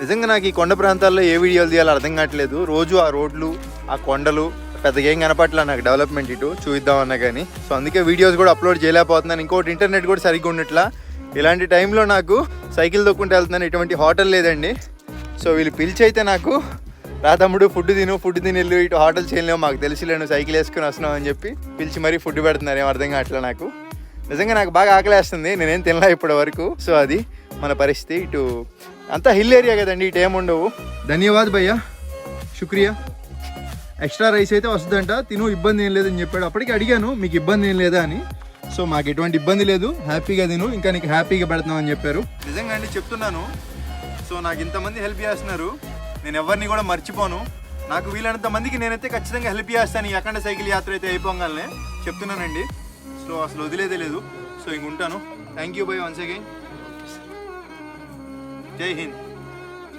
నిజంగా నాకు ఈ కొండ ప్రాంతాల్లో ఏ వీడియోలు తీయాలో అర్థం కావట్లేదు. రోజు ఆ రోడ్లు, ఆ కొండలు పెద్దగా ఏం కనపట్లా నాకు డెవలప్మెంట్ ఇటు చూద్దామన్నా కానీ. సో అందుకే వీడియోస్ కూడా అప్లోడ్ చేయలేకపోతున్నాను. ఇంకోటి ఇంటర్నెట్ కూడా సరిగ్గా ఉండట్లా. ఇలాంటి టైంలో నాకు సైకిల్ తొక్కుంటూ వెళ్తున్నాను. ఎటువంటి హోటల్ లేదండి. సో వీళ్ళు పిలిచి అయితే నాకు రా తమ్ముడు ఫుడ్ తిని వెళ్ళు, ఇటు హోటల్ చేయలేము, మాకు తెలిసిలేను, సైకిల్ వేసుకుని వస్తున్నావు అని చెప్పి పిలిచి మరీ ఫుడ్ పెడుతున్నారు. ఏం అర్థం కావట్లేదు నాకు. నిజంగా నాకు బాగా ఆకలేస్తుంది, నేనేం తినలే ఇప్పటి వరకు. సో అది మన పరిస్థితి. ఇటు అంతా హిల్ ఏరియా కదండి, ఇటు ఏముండవు. ధన్యవాద్ భయ్యా, శుక్రియా. ఎక్స్ట్రా రైస్ అయితే వస్తుందంట, తిను, ఇబ్బంది ఏం లేదని చెప్పాడు. అప్పటికి అడిగాను మీకు ఇబ్బంది ఏం లేదా అని. సో మాకు ఎటువంటి ఇబ్బంది లేదు, హ్యాపీగా తిను, ఇంకా నీకు హ్యాపీగా పెడుతున్నాం అని చెప్పారు. నిజంగా అండి చెప్తున్నాను. సో నాకు ఇంతమంది హెల్ప్ చేస్తున్నారు, నేను ఎవరిని కూడా మర్చిపోను. నాకు వీలైనంత మందికి నేనైతే ఖచ్చితంగా హెల్ప్ చేస్తాను. ఈ అఖండ సైకిల్ యాత్ర అయితే అయిపోగానే చెప్తున్నానండి. సో అసలు వదిలేదే లేదు. సో ఇంక ఉంటాను. Thank you by once again. జై హింద్.